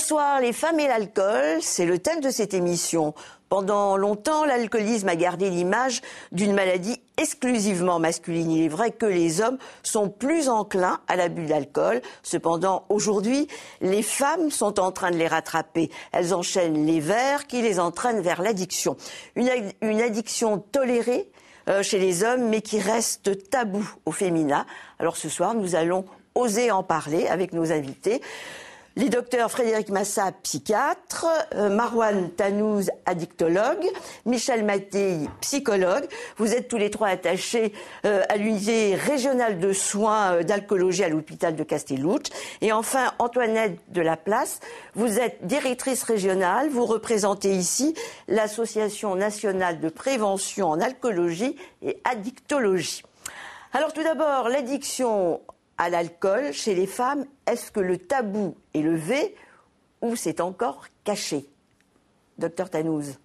Bonsoir, les femmes et l'alcool, c'est le thème de cette émission. Pendant longtemps, l'alcoolisme a gardé l'image d'une maladie exclusivement masculine. Il est vrai que les hommes sont plus enclins à l'abus d'alcool. Cependant, aujourd'hui, les femmes sont en train de les rattraper. Elles enchaînent les verres qui les entraînent vers l'addiction. Une addiction tolérée chez les hommes, mais qui reste tabou au féminin. Alors ce soir, nous allons oser en parler avec nos invités. Les docteurs Frédéric Massat, psychiatre, Marouane Tanouz, addictologue, Michel Mattei, psychologue. Vous êtes tous les trois attachés à l'unité régionale de soins d'alcoolologie à l'hôpital de Castellucci. Et enfin, Antoinette Delaplace, vous êtes directrice régionale. Vous représentez ici l'Association nationale de prévention en alcoolologie et addictologie. Alors tout d'abord, l'addiction à l'alcool chez les femmes, est-ce que le tabou est levé ou c'est encore caché? Docteur Tanouz.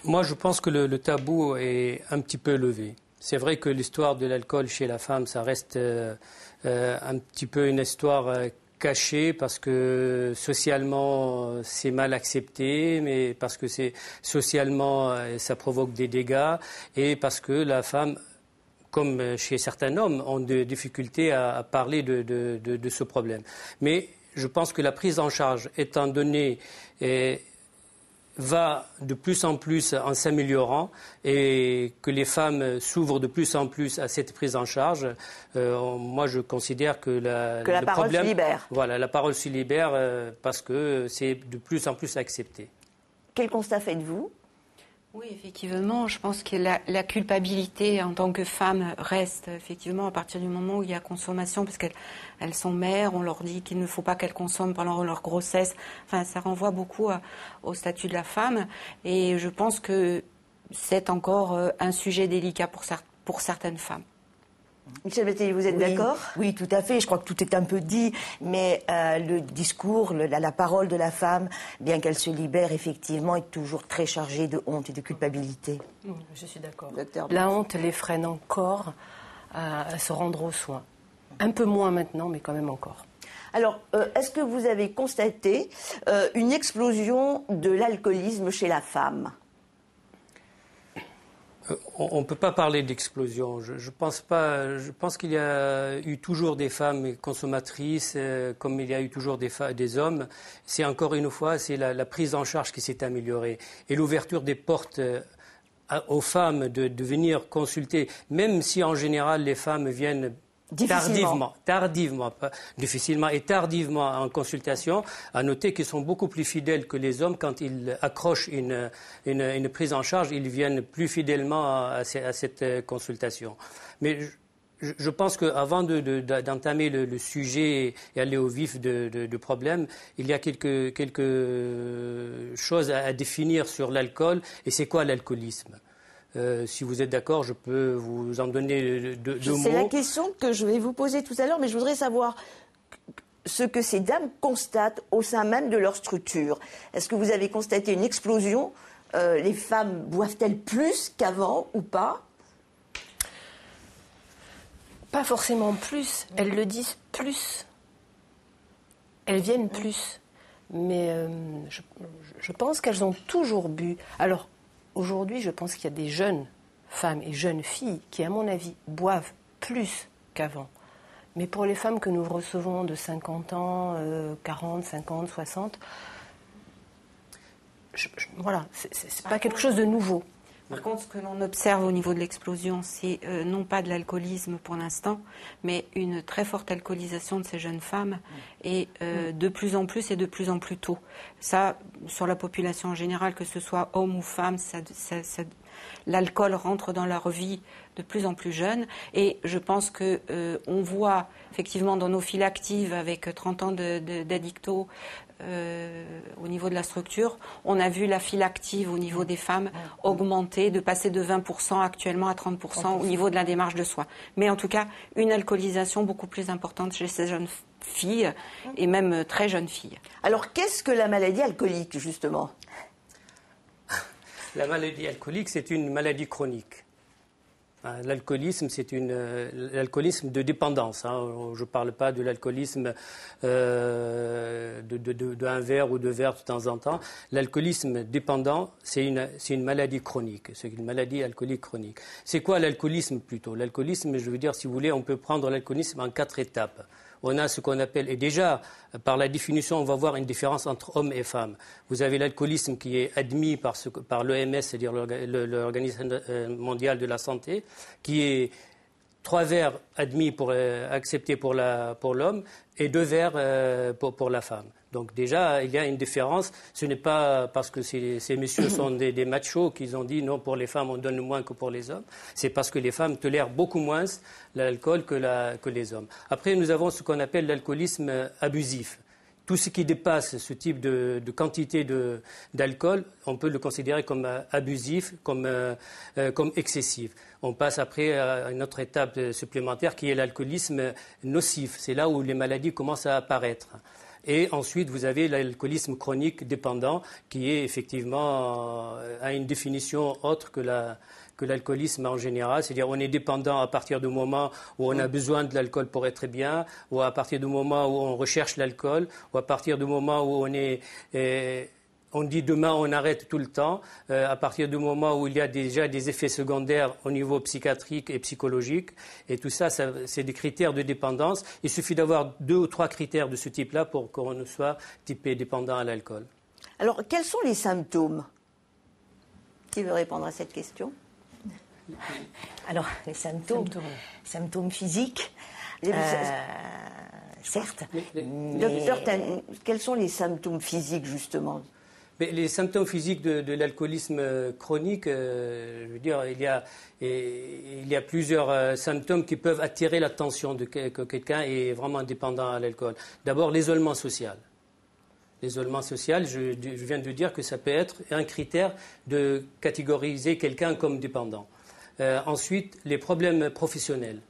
Moi, je pense que le tabou est un petit peu levé. C'est vrai que l'histoire de l'alcool chez la femme, ça reste un petit peu une histoire cachée parce que socialement, c'est mal accepté, mais parce que socialement, ça provoque des dégâts et parce que la femme, comme chez certains hommes, ont des difficultés à parler de ce problème. Mais je pense que la prise en charge, étant donné, va de plus en plus en s'améliorant et que les femmes s'ouvrent de plus en plus à cette prise en charge, moi je considère que la parole se libère. Voilà, la parole se libère parce que c'est de plus en plus accepté. Quel constat faites-vous ? Oui, effectivement, je pense que la culpabilité en tant que femme reste effectivement à partir du moment où il y a consommation, parce qu'elles sont mères, on leur dit qu'il ne faut pas qu'elles consomment pendant leur grossesse. Enfin, ça renvoie beaucoup au statut de la femme, et je pense que c'est encore un sujet délicat pour certaines femmes. Michel Mattei, vous êtes d'accord ? Oui, tout à fait. Je crois que tout est un peu dit, mais le discours, la parole de la femme, bien qu'elle se libère effectivement, est toujours très chargée de honte et de culpabilité. Je suis d'accord. La honte les freine encore à se rendre aux soins. Un peu moins maintenant, mais quand même encore. Alors, est-ce que vous avez constaté une explosion de l'alcoolisme chez la femme ? On ne peut pas parler d'explosion. Je pense pas. Je pense qu'il y a eu toujours des femmes consommatrices, comme il y a eu toujours des hommes. C'est encore une fois, c'est la prise en charge qui s'est améliorée et l'ouverture des portes aux femmes de venir consulter, même si en général les femmes viennent tardivement, pas difficilement et tardivement en consultation, à noter qu'ils sont beaucoup plus fidèles que les hommes quand ils accrochent une prise en charge, ils viennent plus fidèlement à cette consultation. Mais je pense qu'avant d'entamer le sujet et aller au vif du problème, il y a quelque chose à définir sur l'alcool et c'est quoi l'alcoolisme. Si vous êtes d'accord, je peux vous en donner deux mots. C'est la question que je vais vous poser tout à l'heure, mais je voudrais savoir ce que ces dames constatent au sein même de leur structure. Est-ce que vous avez constaté une explosion ? Les femmes boivent-elles plus qu'avant ou pas ? Pas forcément plus. Elles le disent plus. Elles viennent plus. Mais je pense qu'elles ont toujours bu. Alors, aujourd'hui, je pense qu'il y a des jeunes femmes et jeunes filles qui, à mon avis, boivent plus qu'avant. Mais pour les femmes que nous recevons de 50 ans, 40, 50, 60, voilà, c'est pas quelque chose de nouveau. Par contre, ce que l'on observe au niveau de l'explosion, c'est non pas de l'alcoolisme pour l'instant, mais une très forte alcoolisation de ces jeunes femmes et de plus en plus et de plus en plus tôt. Ça, sur la population en général, que ce soit homme ou femme, l'alcool rentre dans leur vie de plus en plus jeune. Et je pense qu'on voit effectivement dans nos files actives avec 30 ans d'addicto, au niveau de la structure, on a vu la file active au niveau des femmes augmenter, de passer de 20% actuellement à 30% au niveau de la démarche de soins. Mais en tout cas, une alcoolisation beaucoup plus importante chez ces jeunes filles et même très jeunes filles. Alors, qu'est-ce que la maladie alcoolique, justement ? La maladie alcoolique, c'est une maladie chronique. L'alcoolisme, c'est l'alcoolisme de dépendance. Je ne parle pas de l'alcoolisme d'un verre ou deux verres de temps en temps. L'alcoolisme dépendant, c'est une maladie chronique. C'est une maladie alcoolique chronique. C'est quoi l'alcoolisme plutôt? L'alcoolisme, je veux dire, si vous voulez, on peut prendre l'alcoolisme en 4 étapes. On a ce qu'on appelle, et déjà, par la définition, on va voir une différence entre hommes et femmes. Vous avez l'alcoolisme qui est admis par l'OMS, c'est-à-dire l'Organisation mondiale de la santé, qui est 3 verres admis acceptés pour l'homme et 2 verres pour la femme. Donc déjà, il y a une différence. Ce n'est pas parce que ces messieurs sont des machos qu'ils ont dit non, pour les femmes, on donne moins que pour les hommes. C'est parce que les femmes tolèrent beaucoup moins l'alcool que les hommes. Après, nous avons ce qu'on appelle l'alcoolisme abusif. Tout ce qui dépasse ce type de quantité d'alcool, on peut le considérer comme abusif, comme excessif. On passe après à une autre étape supplémentaire qui est l'alcoolisme nocif. C'est là où les maladies commencent à apparaître. Et ensuite, vous avez l'alcoolisme chronique dépendant qui est effectivement a une définition autre que l'alcoolisme en général. C'est-à-dire on est dépendant à partir du moment où on a besoin de l'alcool pour être bien, ou à partir du moment où on recherche l'alcool, ou à partir du moment où on dit demain on arrête tout le temps, à partir du moment où il y a déjà des effets secondaires au niveau psychiatrique et psychologique. Et tout ça, c'est des critères de dépendance. Il suffit d'avoir 2 ou 3 critères de ce type-là pour qu'on soit typé dépendant à l'alcool. Alors, quels sont les symptômes? Qui veut répondre à cette question? Alors, les symptômes physiques, certes. Docteur, quels sont les symptômes physiques, justement? Mais les symptômes physiques de l'alcoolisme chronique, je veux dire, il y a plusieurs symptômes qui peuvent attirer l'attention de que quelqu'un est vraiment dépendant à l'alcool. D'abord, l'isolement social. L'isolement social, je viens de dire que ça peut être un critère de catégoriser quelqu'un comme dépendant. Ensuite, les problèmes professionnels.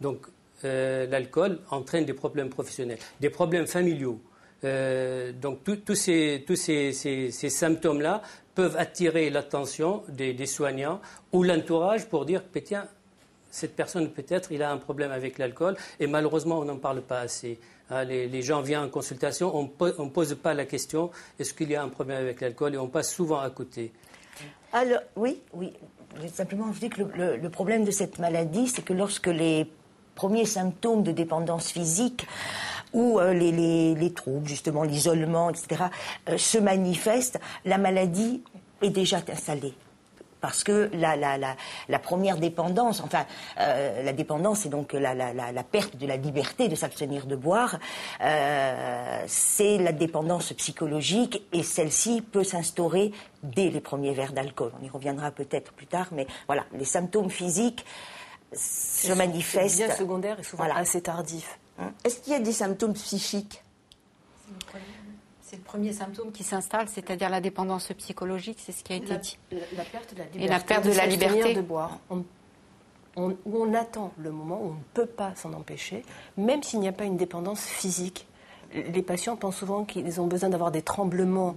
Donc, l'alcool entraîne des problèmes professionnels, des problèmes familiaux. Donc tous ces symptômes-là peuvent attirer l'attention des soignants ou l'entourage pour dire que tiens, cette personne peut-être il a un problème avec l'alcool et malheureusement on n'en parle pas assez. Les gens viennent en consultation, on ne pose pas la question est-ce qu'il y a un problème avec l'alcool et on passe souvent à côté. Alors, oui. Simplement, je dis que le problème de cette maladie, c'est que lorsque les premiers symptômes de dépendance physique où les troubles, justement, l'isolement, etc., se manifestent, la maladie est déjà installée. Parce que la première dépendance, la dépendance, c'est donc la perte de la liberté de s'abstenir de boire, c'est la dépendance psychologique et celle-ci peut s'instaurer dès les premiers verres d'alcool. On y reviendra peut-être plus tard, mais voilà, les symptômes physiques se manifestent. C'est bien secondaire et souvent assez tardif. Est-ce qu'il y a des symptômes psychiques? C'est le premier symptôme qui s'installe, c'est-à-dire la dépendance psychologique, c'est ce qui a été dit. La perte de la liberté. Et la perte de la liberté de boire. On attend le moment où on ne peut pas s'en empêcher, même s'il n'y a pas une dépendance physique. Les patients pensent souvent qu'ils ont besoin d'avoir des tremblements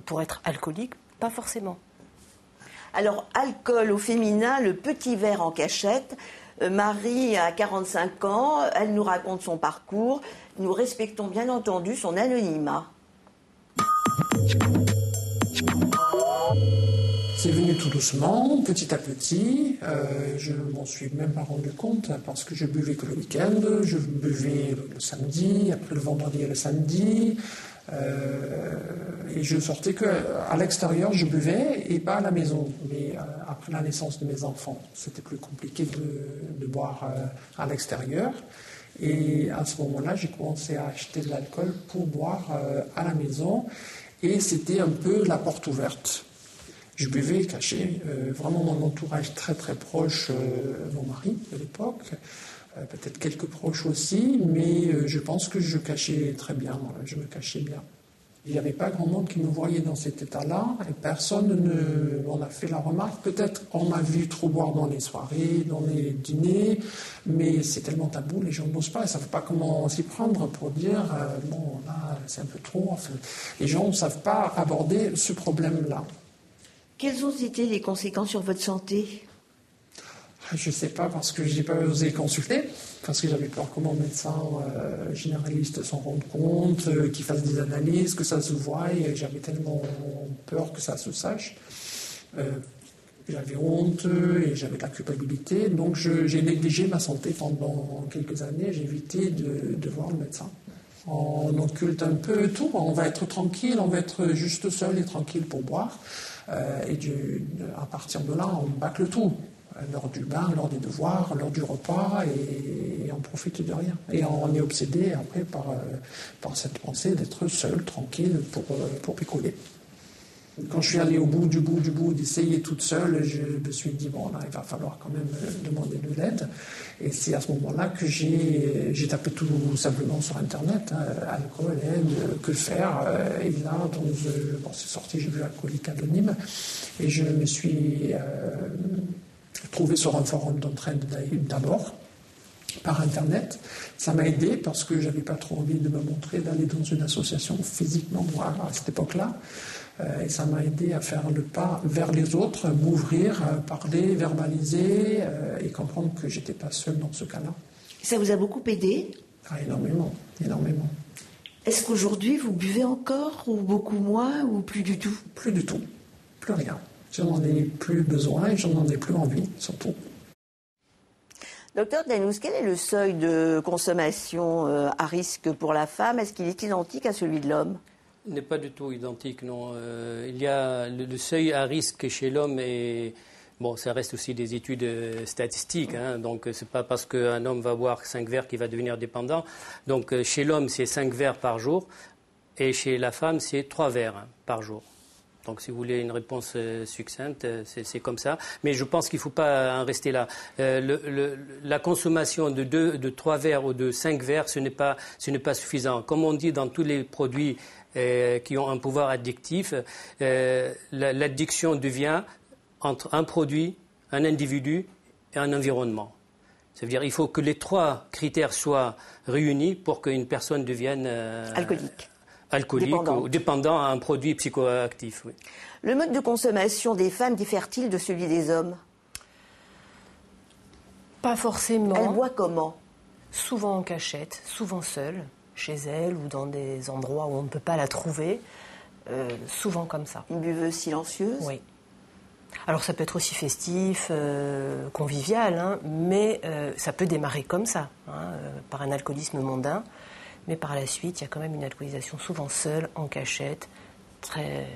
pour être alcooliques, pas forcément. Alors, alcool au féminin, le petit verre en cachette. Marie a 45 ans, elle nous raconte son parcours. Nous respectons bien entendu son anonymat. C'est venu tout doucement, petit à petit. Je m'en suis même pas rendu compte parce que je buvais que le week-end. Je buvais le samedi, après le vendredi et le samedi. Et je sortais qu'à l'extérieur, je buvais et pas à la maison. Mais après la naissance de mes enfants, c'était plus compliqué de boire à l'extérieur. Et à ce moment-là, j'ai commencé à acheter de l'alcool pour boire à la maison. Et c'était un peu la porte ouverte. Je buvais caché, vraiment mon entourage très très proche, mon mari de l'époque, peut-être quelques proches aussi, mais je pense que je cachais très bien, je me cachais bien. Il n'y avait pas grand monde qui me voyait dans cet état-là, et personne ne m'en a fait la remarque. Peut-être on m'a vu trop boire dans les soirées, dans les dîners, mais c'est tellement tabou, les gens n'osent pas, ils ne savent pas comment s'y prendre pour dire bon, là, c'est un peu trop. Enfin, les gens ne savent pas aborder ce problème-là. Quelles ont été les conséquences sur votre santé? Je ne sais pas, parce que je n'ai pas osé consulter, parce que j'avais peur que mon médecin généraliste s'en rende compte, qu'il fasse des analyses, que ça se voie, et j'avais tellement peur que ça se sache. J'avais honte et j'avais de la culpabilité, donc j'ai négligé ma santé pendant quelques années, j'ai évité de voir le médecin. On occulte un peu tout, on va être tranquille, on va être juste seul et tranquille pour boire, et à partir de là, on bâcle tout. L'heure du bain, l'heure des devoirs, l'heure du repas, et on profite de rien. Et on est obsédé après par cette pensée d'être seul, tranquille, pour picoler. Quand je suis allé au bout du bout, d'essayer toute seule, je me suis dit, bon, là, il va falloir quand même demander de l'aide. Et c'est à ce moment-là que j'ai tapé tout simplement sur Internet, alcool, aide, que faire. Et là, c'est sorti, j'ai vu Alcooliques Anonymes, et je me suis trouvé sur un forum d'entraide d'abord, par Internet. Ça m'a aidé parce que j'avais pas trop envie de me montrer, d'aller dans une association physiquement, moi, à cette époque-là. Et ça m'a aidé à faire le pas vers les autres, m'ouvrir, parler, verbaliser et comprendre que j'étais pas seul dans ce cas-là. Ça vous a beaucoup aidé ? Énormément, énormément. Est-ce qu'aujourd'hui vous buvez encore, ou beaucoup moins, ou plus du tout ? Plus du tout, plus rien. Je n'en ai plus besoin et je n'en ai plus envie, surtout. Docteur Danous, quel est le seuil de consommation à risque pour la femme ? Est-ce qu'il est identique à celui de l'homme ? Il n'est pas du tout identique, non. Il y a le seuil à risque chez l'homme et bon, ça reste aussi des études statistiques. Donc, ce n'est pas parce qu'un homme va boire 5 verres qu'il va devenir dépendant. Donc, chez l'homme, c'est 5 verres par jour et chez la femme, c'est 3 verres par jour. Donc, si vous voulez une réponse succincte, c'est comme ça. Mais je pense qu'il ne faut pas en rester là. La consommation de 3 verres ou de 5 verres, ce n'est pas suffisant. Comme on dit dans tous les produits qui ont un pouvoir addictif, l'addiction devient entre un produit, un individu et un environnement. Ça veut dire qu'il faut que les 3 critères soient réunis pour qu'une personne devienne alcoolique ou dépendant à un produit psychoactif. Oui. Le mode de consommation des femmes diffère-t-il de celui des hommes ? Pas forcément. Elles boivent comment ? Souvent en cachette, souvent seule, chez elle ou dans des endroits où on ne peut pas la trouver. Souvent comme ça. Une buveuse silencieuse ? Oui. Alors ça peut être aussi festif, convivial, mais ça peut démarrer comme ça, par un alcoolisme mondain. Mais par la suite, il y a quand même une alcoolisation souvent seule, en cachette, très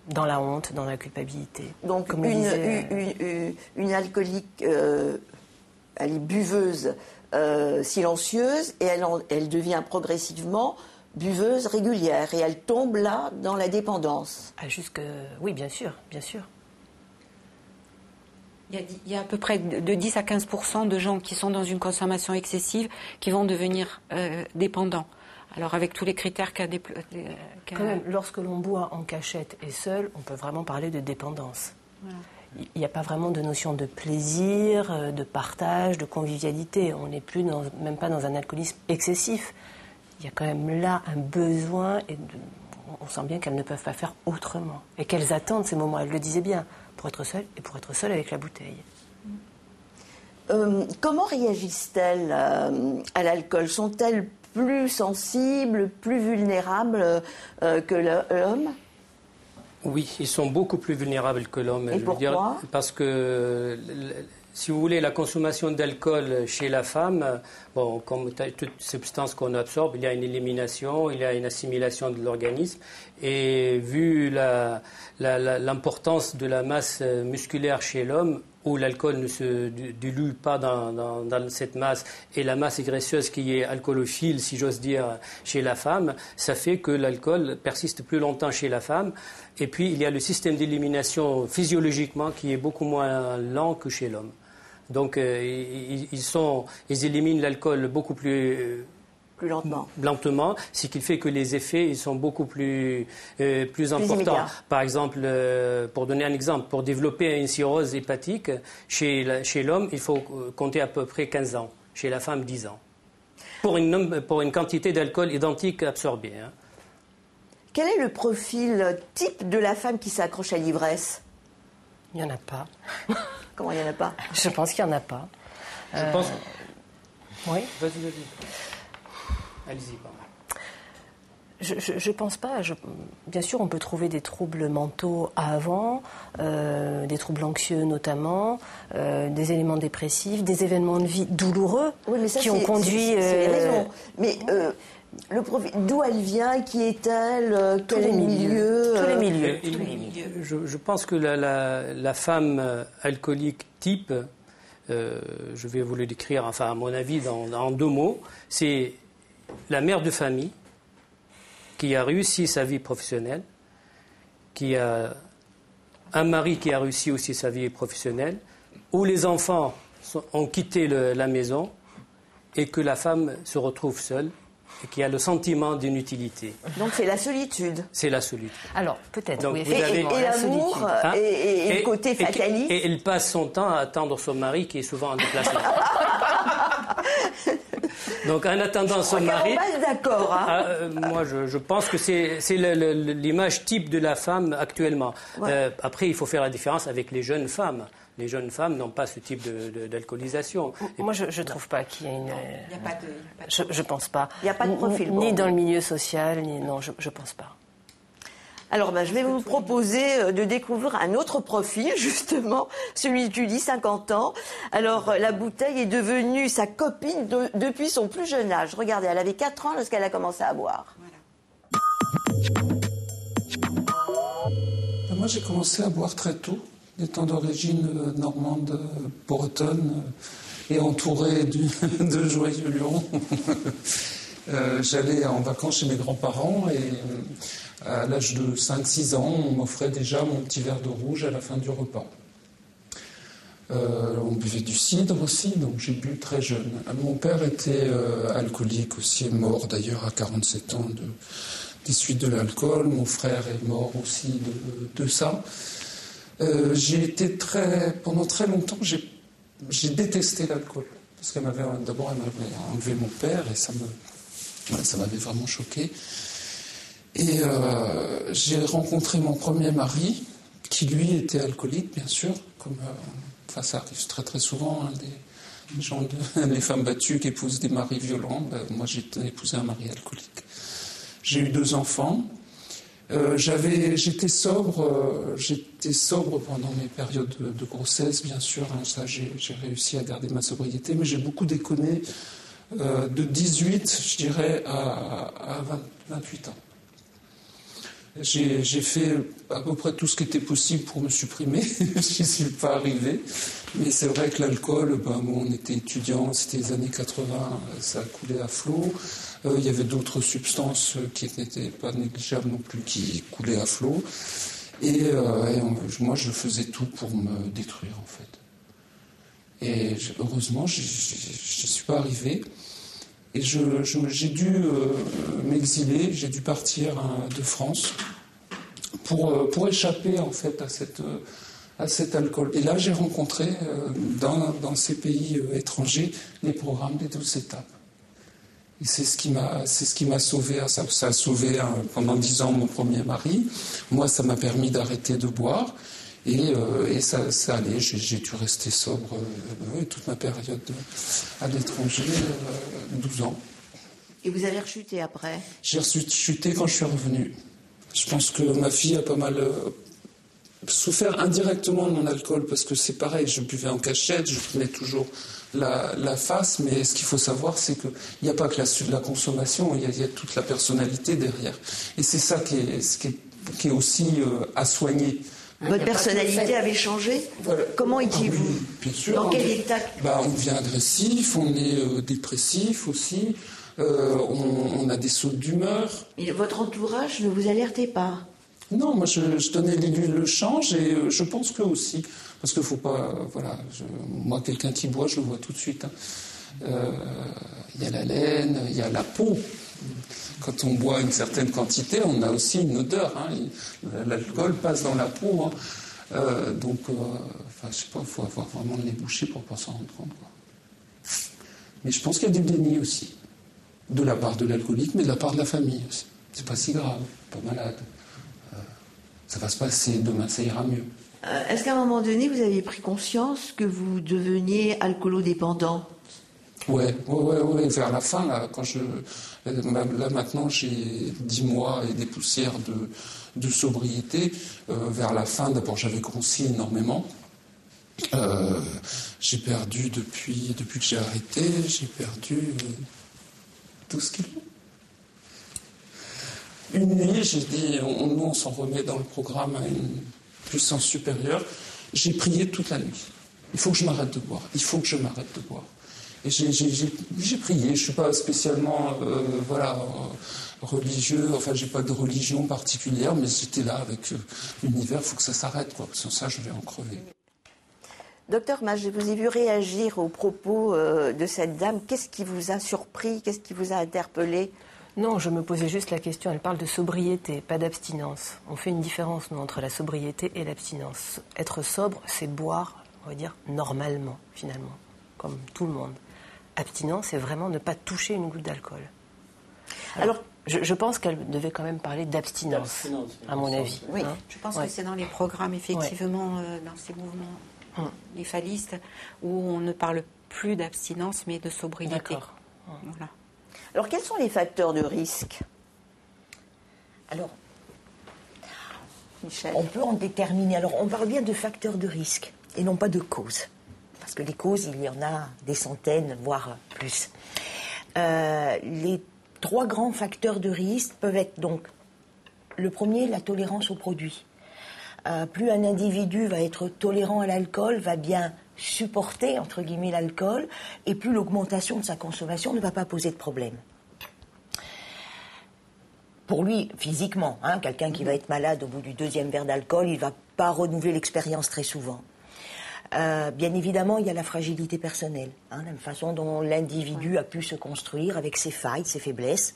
dans la honte, dans la culpabilité. Donc comme une alcoolique, elle est buveuse silencieuse et elle devient progressivement buveuse régulière et elle tombe là dans la dépendance. Oui, bien sûr, bien sûr. Il y a à peu près de 10 à 15% de gens qui sont dans une consommation excessive qui vont devenir dépendants. Alors avec tous les critères qu'a Quand même, lorsque l'on boit en cachette et seul, on peut vraiment parler de dépendance. Voilà. Il n'y a pas vraiment de notion de plaisir, de partage, de convivialité. On n'est plus même pas dans un alcoolisme excessif. Il y a quand même là un besoin et on sent bien qu'elles ne peuvent pas faire autrement. Et qu'elles attendent ces moments, elles le disaient bien, pour être seules et pour être seules avec la bouteille. Comment réagissent-elles à l'alcool ? Sont-elles plus sensibles, plus vulnérables que l'homme ? Oui, ils sont beaucoup plus vulnérables que l'homme. Et pourquoi ? Parce que, si vous voulez, la consommation d'alcool chez la femme, bon, comme toute substance qu'on absorbe, il y a une élimination, il y a une assimilation de l'organisme. Et vu l'importance de la masse musculaire chez l'homme, où l'alcool ne se dilue pas dans cette masse, et la masse graisseuse qui est alcoolophile, si j'ose dire, chez la femme, ça fait que l'alcool persiste plus longtemps chez la femme. Et puis, il y a le système d'élimination physiologiquement qui est beaucoup moins lent que chez l'homme. Donc, ils éliminent l'alcool beaucoup plus lentement, ce qui fait que les effets ils sont beaucoup plus importants. Immédiat. Par exemple, pour donner un exemple, pour développer une cirrhose hépatique, chez l'homme, il faut compter à peu près 15 ans. Chez la femme, 10 ans. Pour une quantité d'alcool identique absorbée. Quel est le profil type de la femme qui s'accroche à l'ivresse ? Il n'y en a pas. Comment il n'y en a pas? Je pense qu'il n'y en a pas. Je pense... Oui. Vas-y. Allez-y, pardon. Je pense pas. Bien sûr, on peut trouver des troubles mentaux avant, des troubles anxieux notamment, des éléments dépressifs, des événements de vie douloureux qui ont conduit. C'est les raisons. Mais d'où elle vient, qui est-elle, quel milieu? Tous les milieux. Je pense que la femme alcoolique type, je vais vous le décrire, enfin à mon avis, en 2 mots, c'est la mère de famille qui a réussi sa vie professionnelle, qui a un mari qui a réussi aussi sa vie professionnelle, où les enfants ont quitté la maison et que la femme se retrouve seule et qui a le sentiment d'inutilité. Donc c'est la solitude. C'est la solitude. Alors, peut-être, Donc, oui, vous avez- Et l'amour, et le côté fataliste. Et elle passe son temps à attendre son mari qui est souvent en déplacement. Donc en attendant son mari... On va être d'accord. Hein. Moi, je pense que c'est l'image type de la femme actuellement. Ouais. Après, il faut faire la différence avec les jeunes femmes. Les jeunes femmes n'ont pas ce type d'alcoolisation. Moi, je ne trouve pas qu'il y ait une... Il n'y a pas de... Je pense pas. Il n'y a pas de profil. Ni dans le milieu social, non, je ne pense pas. Alors, je vais vous proposer de découvrir un autre profil, justement, celui de Julie, 50 ans. Alors, la bouteille est devenue sa copine depuis son plus jeune âge. Regardez, elle avait 4 ans lorsqu'elle a commencé à boire. Moi, j'ai commencé à boire très tôt, étant d'origine normande, bretonne, et entouré de joyeux lions. J'allais en vacances chez mes grands-parents et à l'âge de 5-6 ans, on m'offrait déjà mon petit verre de rouge à la fin du repas. On buvait du cidre aussi, donc j'ai bu très jeune. Mon père était alcoolique aussi, est mort d'ailleurs à 47 ans des suites de l'alcool. Mon frère est mort aussi de ça. J'ai été pendant très longtemps, j'ai détesté l'alcool. Parce qu'elle m'avait enlevé mon père et ça m'avait vraiment choqué. Et j'ai rencontré mon premier mari, qui lui était alcoolique, bien sûr, ça arrive très très souvent, hein, les femmes battues qui épousent des maris violents. Moi, j'ai épousé un mari alcoolique. J'ai eu 2 enfants. J'étais sobre pendant mes périodes de grossesse, bien sûr. Hein, ça, j'ai réussi à garder ma sobriété, mais j'ai beaucoup déconné de 18, je dirais, à 28 ans. J'ai fait à peu près tout ce qui était possible pour me supprimer. J'y suis pas arrivé. Mais c'est vrai que l'alcool, on était étudiants, c'était les années 80, ça coulait à flot. Il y avait d'autres substances qui n'étaient pas négligeables non plus, qui coulaient à flot. Et moi, je faisais tout pour me détruire, en fait. Et heureusement, je n'y suis pas arrivé. Et j'ai dû m'exiler, j'ai dû partir de France pour échapper en fait à cet alcool. Et là, j'ai rencontré dans ces pays étrangers les programmes des 12 étapes. Et c'est ce qui m'a sauvé. Ça a sauvé pendant 10 ans mon premier mari. Moi, ça m'a permis d'arrêter de boire. Et ça allait, j'ai dû rester sobre toute ma période à l'étranger, 12 ans. Et vous avez rechuté après? J'ai rechuté quand je suis revenu. Je pense que ma fille a pas mal souffert indirectement de mon alcool, parce que c'est pareil, je buvais en cachette, je prenais toujours la face, mais ce qu'il faut savoir, c'est qu'il n'y a pas que la consommation, il y a toute la personnalité derrière. Et c'est ça qui est aussi à soigner. Votre personnalité avait changé? Voilà. Comment étiez-vous? Bien sûr. Dans quel état? On devient agressif, on est dépressif aussi, on a des sautes d'humeur. Et votre entourage ne vous alertait pas? Non, moi je donnais le change et je pense qu'eux aussi. Parce qu'il ne faut pas... moi, quelqu'un qui boit, je le vois tout de suite. Il y a la laine, il y a la peau. Quand on boit une certaine quantité, on a aussi une odeur. Hein. L'alcool passe dans la peau. Hein. Je sais pas, il faut avoir vraiment le nez bouché pour ne pas s'en rendre compte. Quoi. Mais je pense qu'il y a du déni aussi. De la part de l'alcoolique, mais de la part de la famille aussi. C'est pas si grave, pas malade. Ça va se passer, demain ça ira mieux. Est-ce qu'à un moment donné, vous avez pris conscience que vous deveniez alcoolodépendant? Ouais, vers la fin, là, là maintenant j'ai 10 mois et des poussières de sobriété. Vers la fin, d'abord j'avais grossi énormément. J'ai perdu depuis que j'ai arrêté, j'ai perdu 12 kilos. Une nuit, j'ai dit, on s'en remet dans le programme à une puissance supérieure. J'ai prié toute la nuit. Il faut que je m'arrête de boire. Il faut que je m'arrête de boire. Et j'ai prié. Je ne suis pas spécialement religieux. Enfin, j'ai pas de religion particulière, mais j'étais là avec l'univers. Il faut que ça s'arrête, quoi. Sans ça, je vais en crever. Docteur Maj, je vous ai vu réagir aux propos de cette dame. Qu'est-ce qui vous a surpris? Qu'est-ce qui vous a interpellé? Non, je me posais juste la question. Elle parle de sobriété, pas d'abstinence. On fait une différence, nous, entre la sobriété et l'abstinence. Être sobre, c'est boire, on va dire, normalement, finalement, comme tout le monde. Abstinence, c'est vraiment ne pas toucher une goutte d'alcool. Alors, je pense qu'elle devait quand même parler d'abstinence, à mon avis. Oui, je pense que c'est dans les programmes, effectivement, dans ces mouvements néphalistes, où on ne parle plus d'abstinence, mais de sobriété. D'accord. Voilà. Alors, quels sont les facteurs de risque? Alors, Michel. on peut en déterminer. Alors, on parle bien de facteurs de risque et non pas de causes. Parce que les causes, il y en a des centaines, voire plus. Les 3 grands facteurs de risque peuvent être donc, le premier, la tolérance aux produits. Plus un individu va être tolérant à l'alcool, va bien supporter, entre guillemets, l'alcool, et plus l'augmentation de sa consommation ne va pas poser de problème. Pour lui, physiquement, quelqu'un qui va être malade au bout du 2e verre d'alcool, il ne va pas renouveler l'expérience très souvent. Bien évidemment, il y a la fragilité personnelle, la façon dont l'individu a pu se construire avec ses failles, ses faiblesses.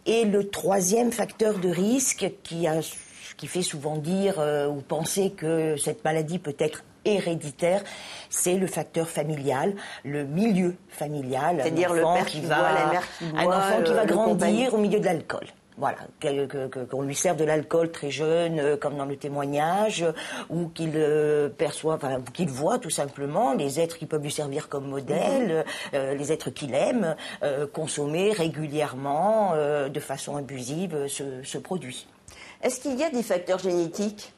Et le 3e facteur de risque qui fait souvent dire ou penser que cette maladie peut être héréditaire, c'est le facteur familial, le milieu familial. C'est-à-dire le père qui boit, la mère qui boit, un enfant qui va grandir compagnon. au milieu de l'alcool. Voilà, qu'on lui serve de l'alcool très jeune, comme dans le témoignage, ou qu'il qu'il voit tout simplement les êtres qui peuvent lui servir comme modèle, les êtres qu'il aime, consommer régulièrement, de façon abusive, ce produit. Est-ce qu'il y a des facteurs génétiques?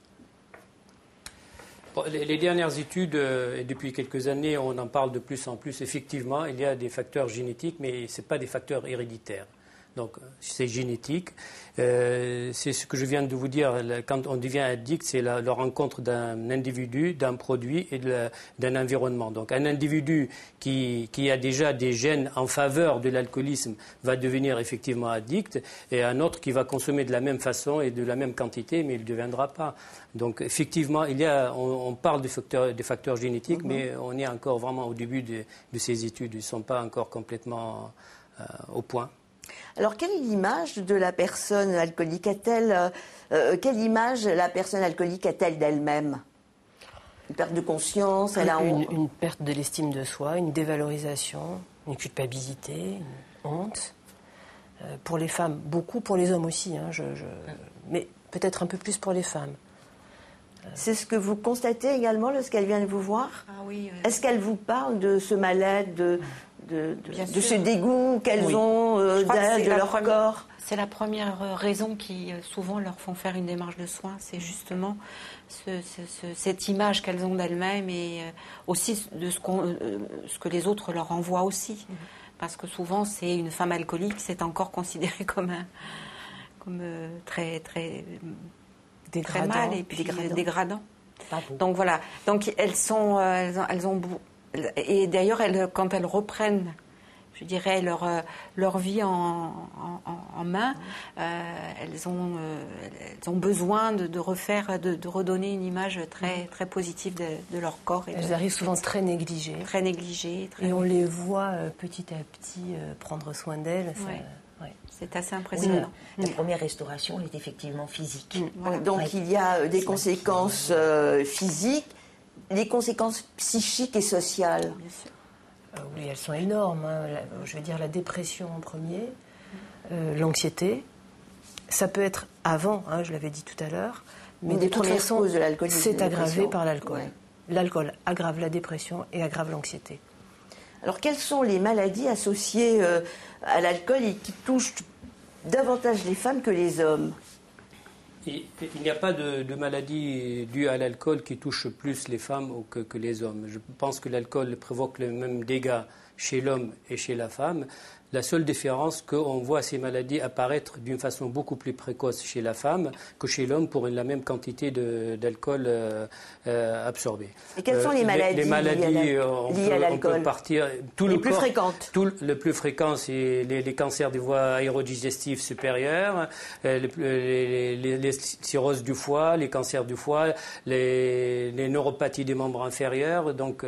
Les dernières études, et depuis quelques années, on en parle de plus en plus. Effectivement, il y a des facteurs génétiques, mais ce n'est pas des facteurs héréditaires. Donc, c'est génétique. C'est ce que je viens de vous dire. Quand on devient addict, c'est la rencontre d'un individu, d'un produit et d'un environnement. Donc, un individu qui a déjà des gènes en faveur de l'alcoolisme va devenir effectivement addict, et un autre qui va consommer de la même façon et de la même quantité, mais il ne deviendra pas. Donc, effectivement, on parle des facteurs génétiques, mais on est encore vraiment au début de ces études. Ils ne sont pas encore complètement au point. Alors, quelle est l'image de la personne alcoolique? Quelle image la personne alcoolique a-t-elle d'elle-même? Une perte de conscience, une perte de l'estime de soi, une dévalorisation, une culpabilité, une honte. Pour les femmes, beaucoup, pour les hommes aussi, mais peut-être un peu plus pour les femmes. C'est ce que vous constatez également lorsqu'elle vient de vous voir? Ah oui. Est-ce qu'elle vous parle de ce mal-être, de ce dégoût qu'elles ont d'elles, de leur corps? C'est la première raison qui souvent leur font faire une démarche de soins, c'est justement cette image qu'elles ont d'elles-mêmes et aussi de ce que les autres leur envoient aussi. Parce que souvent, c'est une femme alcoolique, c'est encore considéré comme très, très, très mal et puis dégradant. Donc voilà. Donc elles ont et d'ailleurs, quand elles reprennent, je dirais, leur vie en main, elles ont besoin de redonner une image très, très positive de leur corps. Elles arrivent souvent très négligées. Très négligées. Et on les voit petit à petit prendre soin d'elles. C'est assez impressionnant. La première restauration est effectivement physique. Voilà. Donc il y a des conséquences physiques, les conséquences psychiques et sociales. Bien sûr. Oui, elles sont énormes. Je veux dire la dépression en premier, l'anxiété, Ça peut être avant, je l'avais dit tout à l'heure, mais Une de des toute premières façon, causes de l'alcoolisme, c'est la aggravé dépression. par l'alcool. Ouais. L'alcool aggrave la dépression et aggrave l'anxiété. Alors, quelles sont les maladies associées à l'alcool et qui touchent davantage les femmes que les hommes? Il n'y a pas de maladie due à l'alcool qui touche plus les femmes que les hommes. Je pense que l'alcool provoque les mêmes dégâts chez l'homme et chez la femme. La seule différence, qu'on voit ces maladies apparaître d'une façon beaucoup plus précoce chez la femme que chez l'homme pour la même quantité d'alcool absorbé. Et quelles sont les maladies, les maladies liées à l'alcool? On peut partir. Les plus fréquentes. Le plus fréquent, c'est les cancers des voies aérodigestives supérieures, les cirrhoses du foie, les cancers du foie, les neuropathies des membres inférieurs. Donc,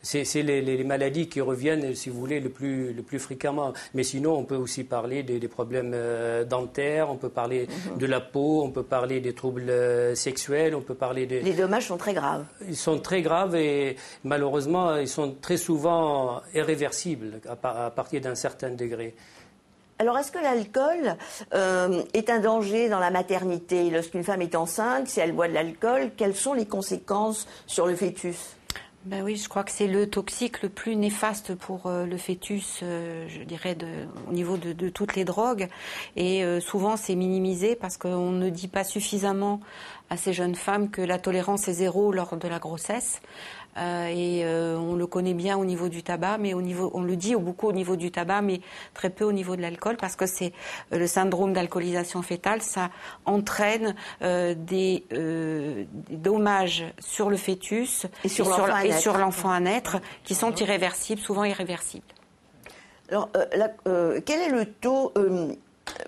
c'est les maladies qui reviennent, si vous voulez, le plus fréquemment. Mais sinon, on peut aussi parler des problèmes dentaires, on peut parler de la peau, on peut parler des troubles sexuels, on peut parler des... Les dommages sont très graves. Ils sont très graves et malheureusement, ils sont très souvent irréversibles à partir d'un certain degré. Alors, est-ce que l'alcool est un danger dans la maternité? Lorsqu'une femme est enceinte, si elle boit de l'alcool, quelles sont les conséquences sur le fœtus? Ben oui, je crois que c'est le toxique le plus néfaste pour le fœtus, je dirais, au niveau de toutes les drogues. Et souvent, c'est minimisé parce qu'on ne dit pas suffisamment à ces jeunes femmes que la tolérance est zéro lors de la grossesse. On le connaît bien au niveau du tabac, mais on le dit beaucoup au niveau du tabac, mais très peu au niveau de l'alcool, parce que c'est le syndrome d'alcoolisation fétale, ça entraîne des dommages sur le fœtus et sur l'enfant à naître, qui sont irréversibles, souvent irréversibles. Alors, quel est le taux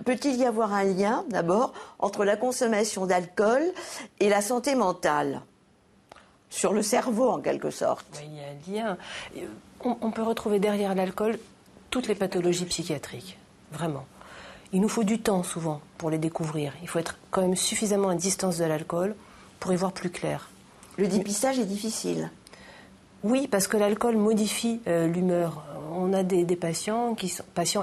peut-il y avoir un lien, d'abord, entre la consommation d'alcool et la santé mentale ? Sur le cerveau, en quelque sorte. Il y a un lien. On peut retrouver derrière l'alcool toutes les pathologies psychiatriques, vraiment. Il nous faut du temps, souvent, pour les découvrir. Il faut être quand même suffisamment à distance de l'alcool pour y voir plus clair. Le dépistage est difficile. Oui, parce que l'alcool modifie l'humeur. On a des patients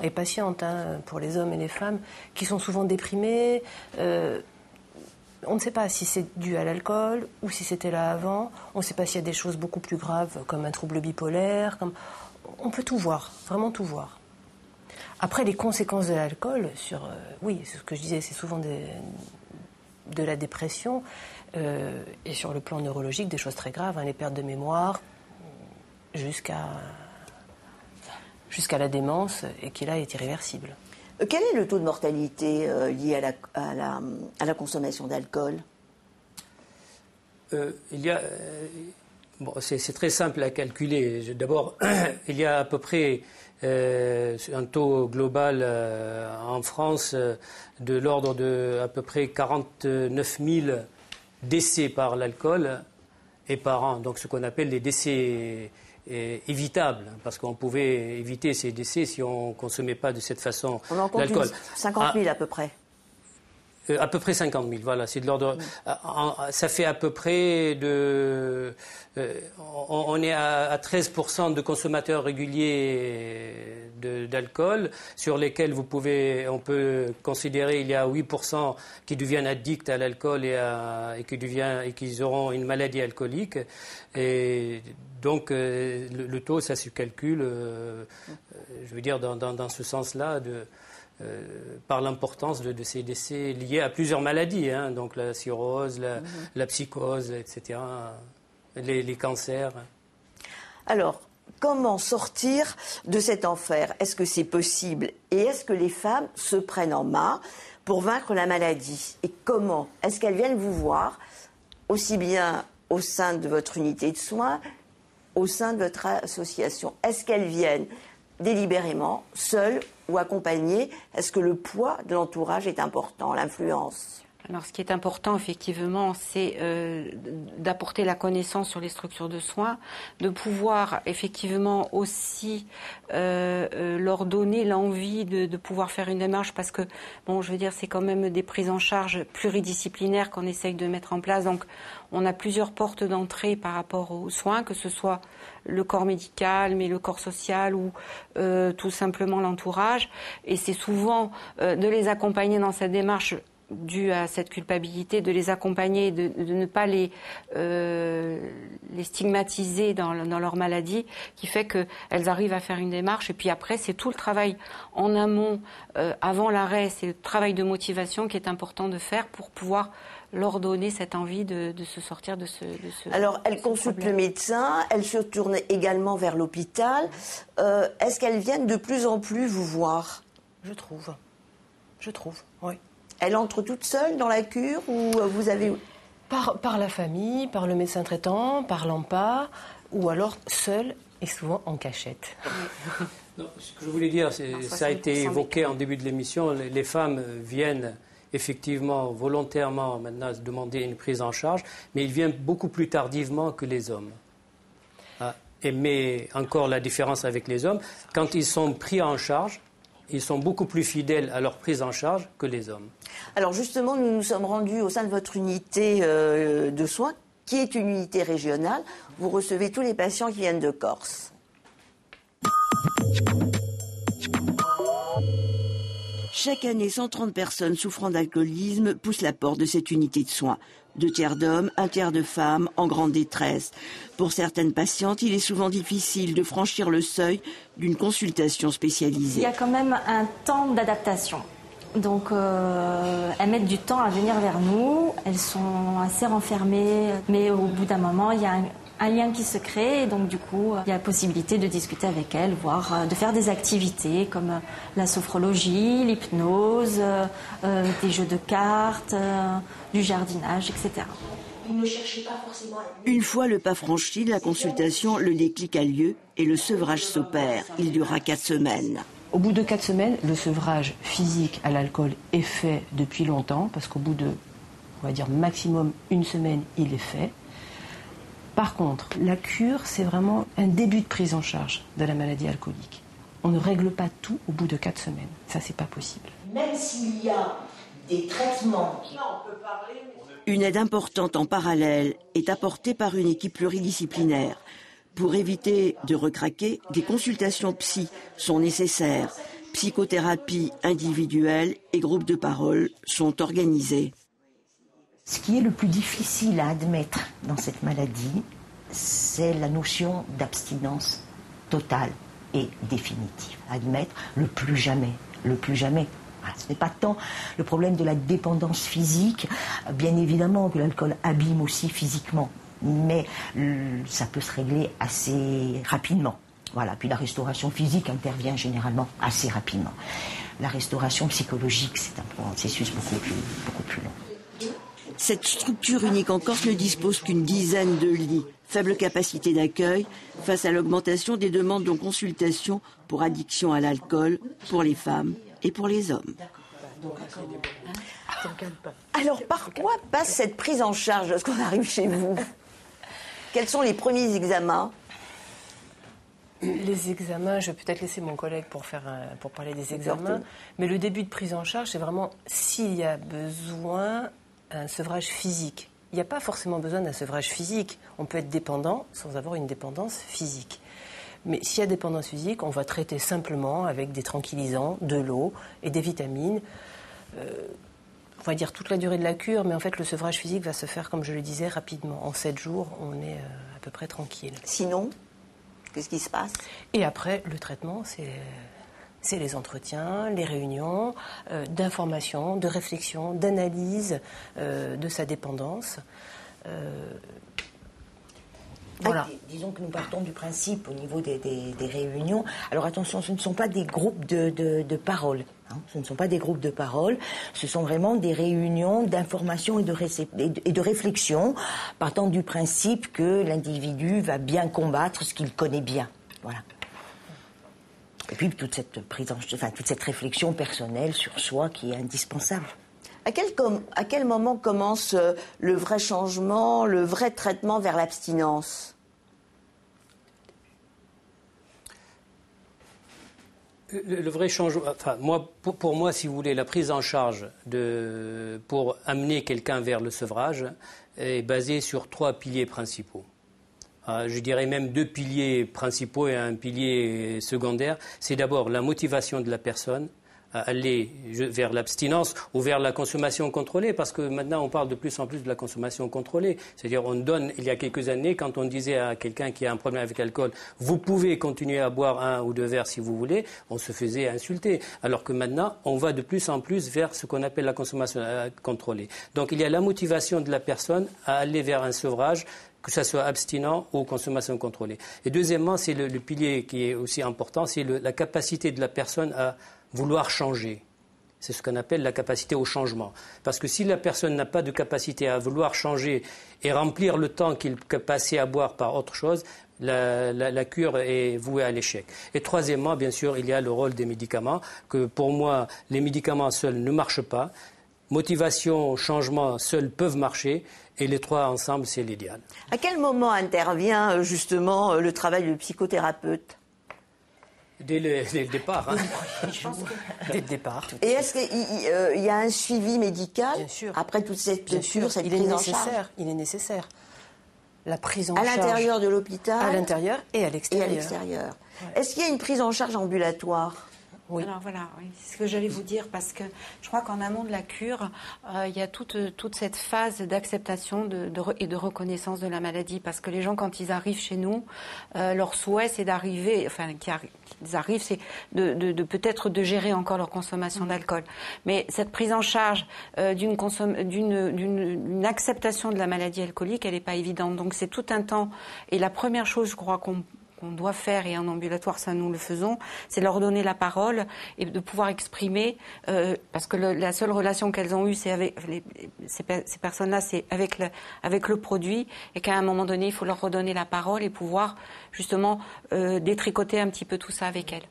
et patientes, pour les hommes et les femmes, qui sont souvent déprimés. On ne sait pas si c'est dû à l'alcool ou si c'était là avant. On ne sait pas s'il y a des choses beaucoup plus graves comme un trouble bipolaire. On peut tout voir, vraiment tout voir. Après, les conséquences de l'alcool, oui, c'est ce que je disais, c'est souvent de la dépression et sur le plan neurologique, des choses très graves, les pertes de mémoire jusqu'à la démence et qui là est irréversible. Quel est le taux de mortalité lié à la consommation d'alcool? C'est très simple à calculer. D'abord, il y a à peu près un taux global en France de l'ordre de à peu près 49 000 décès par l'alcool et par an. Donc ce qu'on appelle les décès évitable, parce qu'on pouvait éviter ces décès si on ne consommait pas de cette façon l'alcool. On en compte 50 000 à peu près. À peu près 50 000, voilà, c'est de l'ordre. Ça fait à peu près on est à 13% de consommateurs réguliers d'alcool, sur lesquels on peut considérer il y a 8% qui deviennent addicts à l'alcool et qui auront une maladie alcoolique. Et donc le taux, ça se calcule, je veux dire, dans ce sens-là, par l'importance de ces décès liés à plusieurs maladies, donc la cirrhose, la psychose, etc., les cancers. Alors, comment sortir de cet enfer? Est-ce que c'est possible? Et est-ce que les femmes se prennent en main pour vaincre la maladie? Et comment? Est-ce qu'elles viennent vous voir, aussi bien au sein de votre unité de soins, au sein de votre association? Est-ce qu'elles viennent délibérément, seules ou accompagnées? Est-ce que le poids de l'entourage est important, l'influence? Alors, ce qui est important, effectivement, c'est d'apporter la connaissance sur les structures de soins, de pouvoir, effectivement, aussi leur donner l'envie de pouvoir faire une démarche, parce que, bon, je veux dire, c'est quand même des prises en charge pluridisciplinaires qu'on essaye de mettre en place. Donc, on a plusieurs portes d'entrée par rapport aux soins, que ce soit le corps médical, mais le corps social ou tout simplement l'entourage. Et c'est souvent de les accompagner dans cette démarche dû à cette culpabilité, de les accompagner, de ne pas les stigmatiser dans leur maladie, qui fait qu'elles arrivent à faire une démarche. Et puis après, c'est tout le travail en amont, avant l'arrêt, c'est le travail de motivation qui est important de faire pour pouvoir leur donner cette envie de se sortir de ce Alors, elles consultent le médecin, elles se tournent également vers l'hôpital. Est-ce qu'elles viennent de plus en plus vous voir? Je trouve, oui. Elles entrent toutes seules dans la cure ou vous avez... Par la famille, par le médecin traitant, par l'AMPA, ou alors seule et souvent en cachette. Non, ce que je voulais dire, ça a été évoqué en début de l'émission, les femmes viennent effectivement volontairement maintenant demander une prise en charge, mais ils viennent beaucoup plus tardivement que les hommes. Mais encore la différence avec les hommes, quand ils sont pris en charge, ils sont beaucoup plus fidèles à leur prise en charge que les hommes. Alors justement, nous nous sommes rendus au sein de votre unité de soins, qui est une unité régionale. Vous recevez tous les patients qui viennent de Corse. Chaque année, 130 personnes souffrant d'alcoolisme poussent la porte de cette unité de soins. 2 tiers d'hommes, 1 tiers de femmes en grande détresse. Pour certaines patientes, il est souvent difficile de franchir le seuil d'une consultation spécialisée. Il y a quand même un temps d'adaptation. Donc elles mettent du temps à venir vers nous, elles sont assez renfermées, mais au bout d'un moment, il y a un lien qui se crée et donc du coup, il y a la possibilité de discuter avec elles, voire de faire des activités comme la sophrologie, l'hypnose, des jeux de cartes, du jardinage, etc. Vous ne cherchez pas forcément... Une fois le pas franchi de la consultation, le déclic a lieu et le sevrage s'opère. Il durera 4 semaines. Au bout de 4 semaines, le sevrage physique à l'alcool est fait depuis longtemps, parce qu'au bout de, on va dire, maximum 1 semaine, il est fait. Par contre, la cure, c'est vraiment un début de prise en charge de la maladie alcoolique. On ne règle pas tout au bout de 4 semaines. Ça, c'est pas possible. Même s'il y a des traitements... Une aide importante en parallèle est apportée par une équipe pluridisciplinaire. Pour éviter de recraquer, des consultations psy sont nécessaires. Psychothérapie individuelle et groupes de parole sont organisés. Ce qui est le plus difficile à admettre dans cette maladie, c'est la notion d'abstinence totale et définitive. Admettre le plus jamais, le plus jamais. Ce n'est pas tant le problème de la dépendance physique, bien évidemment que l'alcool abîme aussi physiquement, mais ça peut se régler assez rapidement. Voilà. Puis la restauration physique intervient généralement assez rapidement. La restauration psychologique, c'est un processus beaucoup plus long. Cette structure unique en Corse ne dispose qu'une dizaine de lits. Faible capacité d'accueil face à l'augmentation des demandes de consultation pour addiction à l'alcool pour les femmes et pour les hommes. Alors, par quoi passe cette prise en charge lorsqu'on arrive chez vous? Quels sont les premiers examens? Les examens, je vais peut-être laisser mon collègue pour parler des examens, mais le début de prise en charge, c'est vraiment s'il y a besoin d'un sevrage physique. Il n'y a pas forcément besoin d'un sevrage physique. On peut être dépendant sans avoir une dépendance physique. Mais s'il y a dépendance physique, on va traiter simplement avec des tranquillisants, de l'eau et des vitamines. On va dire toute la durée de la cure, mais en fait le sevrage physique va se faire, comme je le disais, rapidement. En 7 jours, on est à peu près tranquille. Sinon, qu'est-ce qui se passe? Et après, le traitement, c'est les entretiens, les réunions d'information, de réflexion, d'analyse de sa dépendance. Voilà. Disons que nous partons du principe au niveau des réunions. Alors attention, ce ne sont pas des groupes de parole. Ce ne sont pas des groupes de parole. Ce sont vraiment des réunions d'information et de réflexion, partant du principe que l'individu va bien combattre ce qu'il connaît bien. Voilà. Et puis toute cette réflexion personnelle sur soi qui est indispensable. À quel moment commence le vrai changement, le vrai traitement vers l'abstinence? Le vrai changement, pour moi, si vous voulez, la prise en charge pour amener quelqu'un vers le sevrage est basée sur 3 piliers principaux. Je dirais même 2 piliers principaux et un pilier secondaire. C'est d'abord la motivation de la personne à aller vers l'abstinence ou vers la consommation contrôlée, parce que maintenant on parle de plus en plus de la consommation contrôlée. C'est-à-dire on donne, il y a quelques années, quand on disait à quelqu'un qui a un problème avec l'alcool, vous pouvez continuer à boire 1 ou 2 verres si vous voulez, on se faisait insulter. Alors que maintenant, on va de plus en plus vers ce qu'on appelle la consommation contrôlée. Donc il y a la motivation de la personne à aller vers un sevrage, que ça soit abstinent ou consommation contrôlée. Et deuxièmement, c'est le pilier qui est aussi important, c'est la capacité de la personne à vouloir changer. C'est ce qu'on appelle la capacité au changement. Parce que si la personne n'a pas de capacité à vouloir changer et remplir le temps qu'il passait à boire par autre chose, la cure est vouée à l'échec. Et troisièmement, bien sûr, il y a le rôle des médicaments, que pour moi, les médicaments seuls ne marchent pas. Motivation, changement, seuls peuvent marcher. Et les trois ensemble, c'est l'idéal. À quel moment intervient justement le travail du psychothérapeute ? Dès le départ. Hein. Dès le départ. Et est-ce qu'il y a un suivi médical après toute cette cure, cette prise en charge ? Il est nécessaire. La prise en charge. À l'intérieur de l'hôpital ? À l'intérieur et à l'extérieur. Ouais. Est-ce qu'il y a une prise en charge ambulatoire ? Oui. Alors voilà, oui, c'est ce que j'allais vous dire, parce que je crois qu'en amont de la cure, il y a toute cette phase d'acceptation et de reconnaissance de la maladie, parce que les gens, quand ils arrivent chez nous, leur souhait, c'est d'arriver, enfin, qu'ils arrivent, c'est de peut-être de gérer encore leur consommation d'alcool. Mais cette prise en charge d'une acceptation de la maladie alcoolique, elle n'est pas évidente. Donc c'est tout un temps. Et la première chose, je crois, qu'on doit faire, et en ambulatoire, ça nous le faisons, c'est leur donner la parole et de pouvoir exprimer, parce que la seule relation qu'elles ont eue, c'est avec ces personnes-là, c'est avec le produit, et qu'à un moment donné, il faut leur redonner la parole et pouvoir justement détricoter un petit peu tout ça avec elles.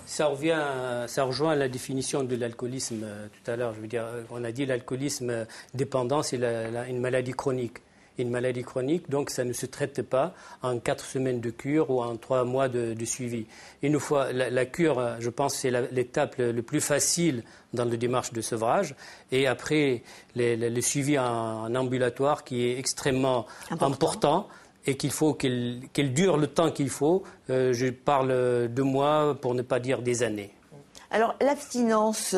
Ça rejoint la définition de l'alcoolisme tout à l'heure. Je veux dire, on a dit l'alcoolisme dépendant, c'est une maladie chronique. Une maladie chronique, donc ça ne se traite pas en 4 semaines de cure ou en 3 mois de suivi. Une fois, la cure, je pense, c'est l'étape le plus facile dans la démarche de sevrage. Et après, le suivi en ambulatoire qui est extrêmement important et qu'il faut qu'elle dure le temps qu'il faut. Je parle de mois pour ne pas dire des années. Alors, l'abstinence,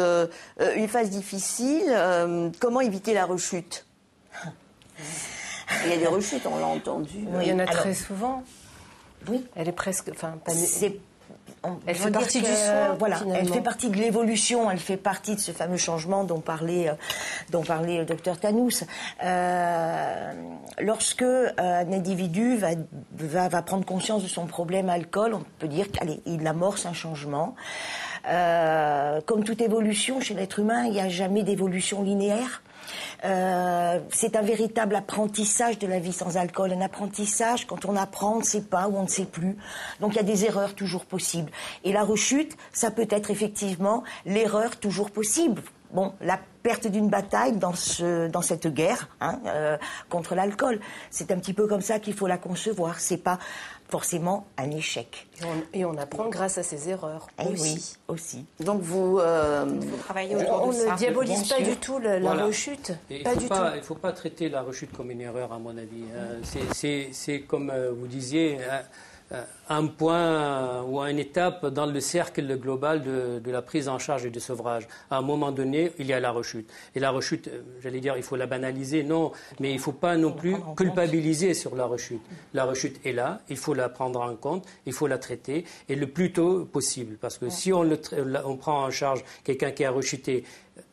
une phase difficile, comment éviter la rechute ? Il y a des rechutes, on l'a entendu. Oui, il y en a très souvent. Oui. Elle est presque... Enfin, elle fait partie du soin, voilà. Elle fait partie de l'évolution, elle fait partie de ce fameux changement dont parlait le docteur Tannous. Lorsque un individu va prendre conscience de son problème alcool, on peut dire qu'il amorce un changement. Comme toute évolution chez l'être humain, il n'y a jamais d'évolution linéaire. C'est un véritable apprentissage de la vie sans alcool. Un apprentissage, quand on apprend, on ne sait pas ou on ne sait plus. Donc il y a des erreurs toujours possibles. Et la rechute, ça peut être effectivement l'erreur toujours possible. Bon, la perte d'une bataille dans cette guerre contre l'alcool. C'est un petit peu comme ça qu'il faut la concevoir. C'est pas forcément un échec. Et on apprend grâce à ces erreurs aussi. Donc vous travaillez autour de ça. On ne diabolise pas du tout la rechute. Il ne faut pas traiter la rechute comme une erreur, à mon avis. C'est comme vous disiez, un point ou une étape dans le cercle global de la prise en charge et du sevrage. À un moment donné, il y a la rechute. Et la rechute, j'allais dire, il faut la banaliser, non, mais il ne faut pas non plus culpabiliser sur la rechute. La rechute est là, il faut la prendre en compte, il faut la traiter, et le plus tôt possible. Parce que si on prend en charge quelqu'un qui a rechuté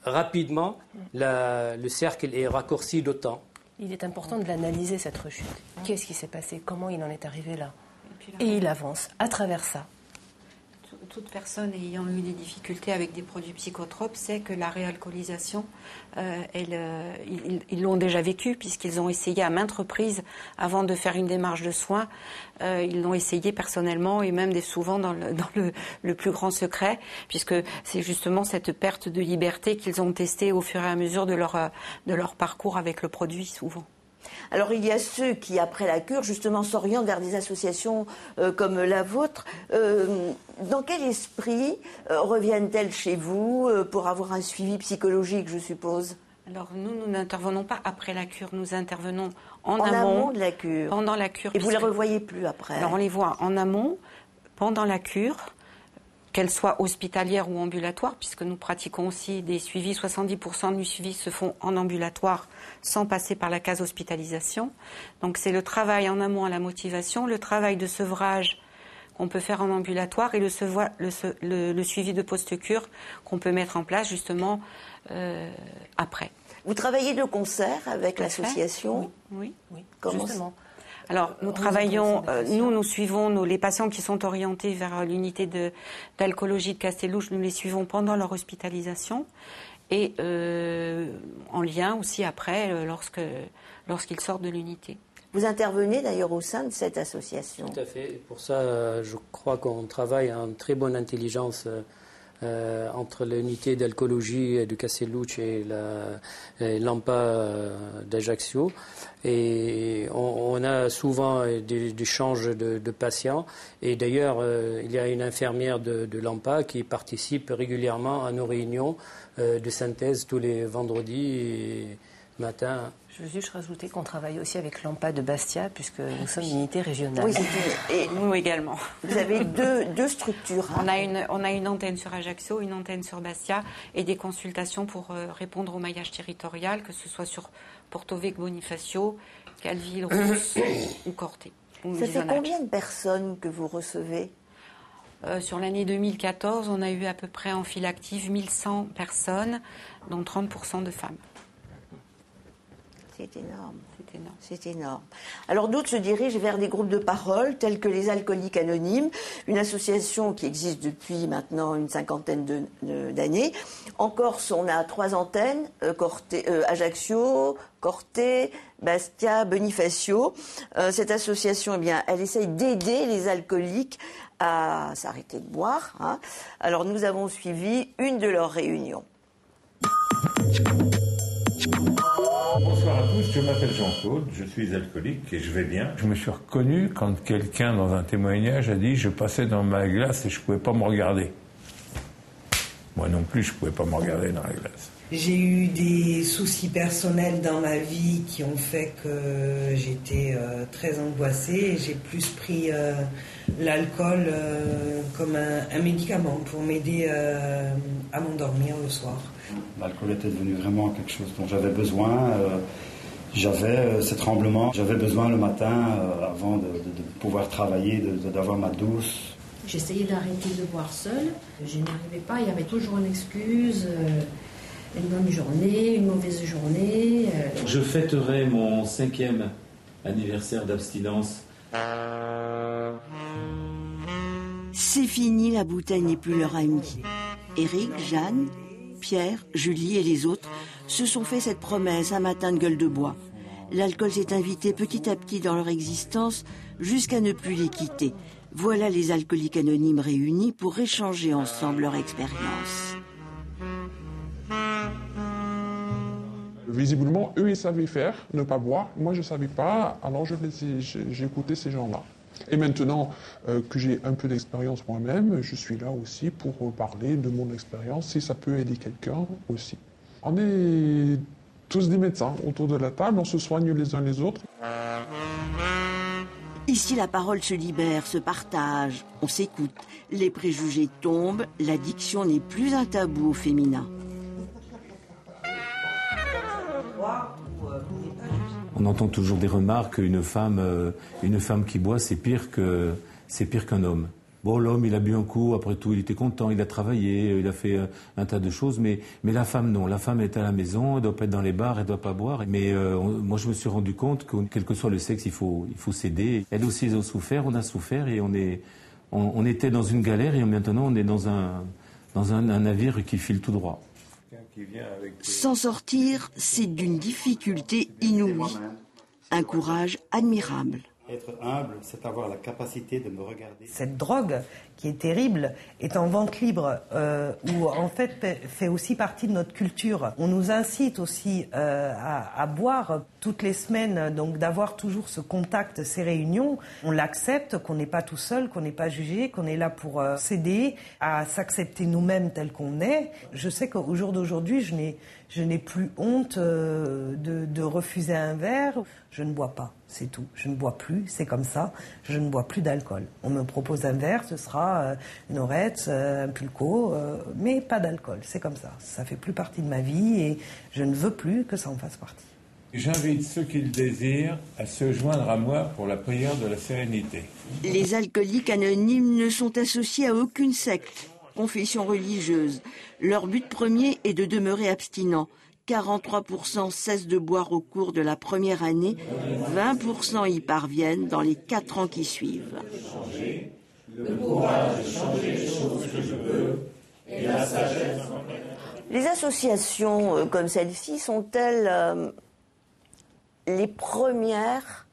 rapidement, le cercle est raccourci d'autant. Il est important de l'analyser, cette rechute. Qu'est-ce qui s'est passé ? Comment il en est arrivé là ? Et il avance à travers ça. Toute personne ayant eu des difficultés avec des produits psychotropes sait que la réalcoolisation, ils l'ont déjà vécu, puisqu'ils ont essayé à maintes reprises avant de faire une démarche de soins. Ils l'ont essayé personnellement et même souvent dans le plus grand secret, puisque c'est justement cette perte de liberté qu'ils ont testée au fur et à mesure de leur parcours avec le produit, souvent. Alors il y a ceux qui, après la cure, justement, s'orientent vers des associations comme la vôtre. Dans quel esprit reviennent-elles chez vous pour avoir un suivi psychologique, je suppose ? Alors nous n'intervenons pas après la cure, nous intervenons en amont de la cure. Pendant la cure. Et vous ne les revoyez plus après ? Alors on les voit en amont, pendant la cure, qu'elles soient hospitalières ou ambulatoires, puisque nous pratiquons aussi des suivis. 70% du suivi se font en ambulatoire sans passer par la case hospitalisation. Donc c'est le travail en amont à la motivation, le travail de sevrage qu'on peut faire en ambulatoire et le suivi de post-cure qu'on peut mettre en place justement après. Vous travaillez de concert avec l'association ? Oui. Comment justement. Alors, nous travaillons, nous suivons les patients qui sont orientés vers l'unité d'alcoolologie de Castellouche, nous les suivons pendant leur hospitalisation et en lien aussi après lorsqu'ils sortent de l'unité. Vous intervenez d'ailleurs au sein de cette association. Tout à fait. Pour ça, je crois qu'on travaille en très bonne intelligence entre l'unité d'alcoolologie de Castellouche et l'AMPA d'Ajaccio. Et on a souvent des échanges de patients. Et d'ailleurs, il y a une infirmière de l'AMPA qui participe régulièrement à nos réunions de synthèse tous les vendredis matins. Je veux juste rajouter qu'on travaille aussi avec l'AMPA de Bastia, puisque nous sommes une unité régionale. Oui, et nous également. Vous avez deux structures. On a une antenne sur Ajaccio, une antenne sur Bastia, et des consultations pour répondre au maillage territorial, que ce soit sur Porto Vecchio, Bonifacio, Calville, Rousse ou Corté. Ça fait combien de personnes que vous recevez ? Sur l'année 2014, on a eu à peu près en file active 1100 personnes, dont 30% de femmes. C'est énorme. C'est énorme. Alors d'autres se dirigent vers des groupes de parole tels que les Alcooliques Anonymes, une association qui existe depuis maintenant une cinquantaine d'années. En Corse, on a 3 antennes, Ajaccio, Corté, Bastia, Bonifacio. Cette association, elle essaye d'aider les alcooliques à s'arrêter de boire. Hein. Alors nous avons suivi une de leurs réunions. Bonsoir à tous, je m'appelle Jean-Claude, je suis alcoolique et je vais bien. Je me suis reconnu quand quelqu'un dans un témoignage a dit « je passais dans ma glace et je ne pouvais pas me regarder ». Moi non plus, je ne pouvais pas me regarder dans la glace. J'ai eu des soucis personnels dans ma vie qui ont fait que j'étais très angoissée et j'ai plus pris l'alcool comme un médicament pour m'aider à m'endormir le soir. L'alcool était devenu vraiment quelque chose dont j'avais besoin. J'avais ces tremblements, j'avais besoin le matin, avant de pouvoir travailler, d'avoir ma douce. J'essayais d'arrêter de boire seule, je n'y arrivais pas, il y avait toujours une excuse, une bonne journée, une mauvaise journée. Je fêterai mon 5e anniversaire d'abstinence. C'est fini, la bouteille n'est plus leur amie. Éric, Jeanne, Pierre, Julie et les autres se sont fait cette promesse un matin de gueule de bois. L'alcool s'est invité petit à petit dans leur existence jusqu'à ne plus les quitter. Voilà les alcooliques anonymes réunis pour échanger ensemble leur expérience. Visiblement, eux, ils savaient faire, ne pas boire. Moi, je ne savais pas, alors j'ai écouté ces gens-là. Et maintenant que j'ai un peu d'expérience moi-même, je suis là aussi pour parler de mon expérience, si ça peut aider quelqu'un aussi. On est tous des médecins autour de la table, on se soigne les uns les autres. Ici, la parole se libère, se partage, on s'écoute. Les préjugés tombent, l'addiction n'est plus un tabou au féminin. On entend toujours des remarques qu'une femme qui boit, c'est pire qu'un homme. Bon, l'homme, il a bu un coup, après tout, il était content, il a travaillé, il a fait un tas de choses, mais la femme, non. La femme est à la maison, elle doit pas être dans les bars, elle doit pas boire. Mais moi, je me suis rendu compte que, quel que soit le sexe, il faut s'aider. Elles aussi, elles ont souffert, on a souffert, et on était dans une galère, et maintenant, on est dans un navire qui file tout droit. S'en sortir, c'est d'une difficulté inouïe. Un courage admirable. Être humble, c'est avoir la capacité de me regarder. Cette drogue, qui est terrible, est en vente libre, ou en fait fait aussi partie de notre culture. On nous incite aussi à boire toutes les semaines, donc d'avoir toujours ce contact, ces réunions. On l'accepte, qu'on n'est pas tout seul, qu'on n'est pas jugé, qu'on est là pour s'aider, à s'accepter nous-mêmes tels qu'on est. Je sais qu'au jour d'aujourd'hui, je Je n'ai plus honte de refuser un verre. Je ne bois pas, c'est tout. Je ne bois plus, c'est comme ça. Je ne bois plus d'alcool. On me propose un verre, ce sera une orette, un pulco, mais pas d'alcool. C'est comme ça. Ça fait plus partie de ma vie et je ne veux plus que ça en fasse partie. J'invite ceux qui le désirent à se joindre à moi pour la prière de la sérénité. Les alcooliques anonymes ne sont associés à aucune secte, confession religieuse. Leur but premier est de demeurer abstinents. 43% cessent de boire au cours de la première année, 20% y parviennent dans les 4 ans qui suivent. Le courage de changer les choses que je veux et la sagesse. Les associations comme celle-ci sont-elles les premières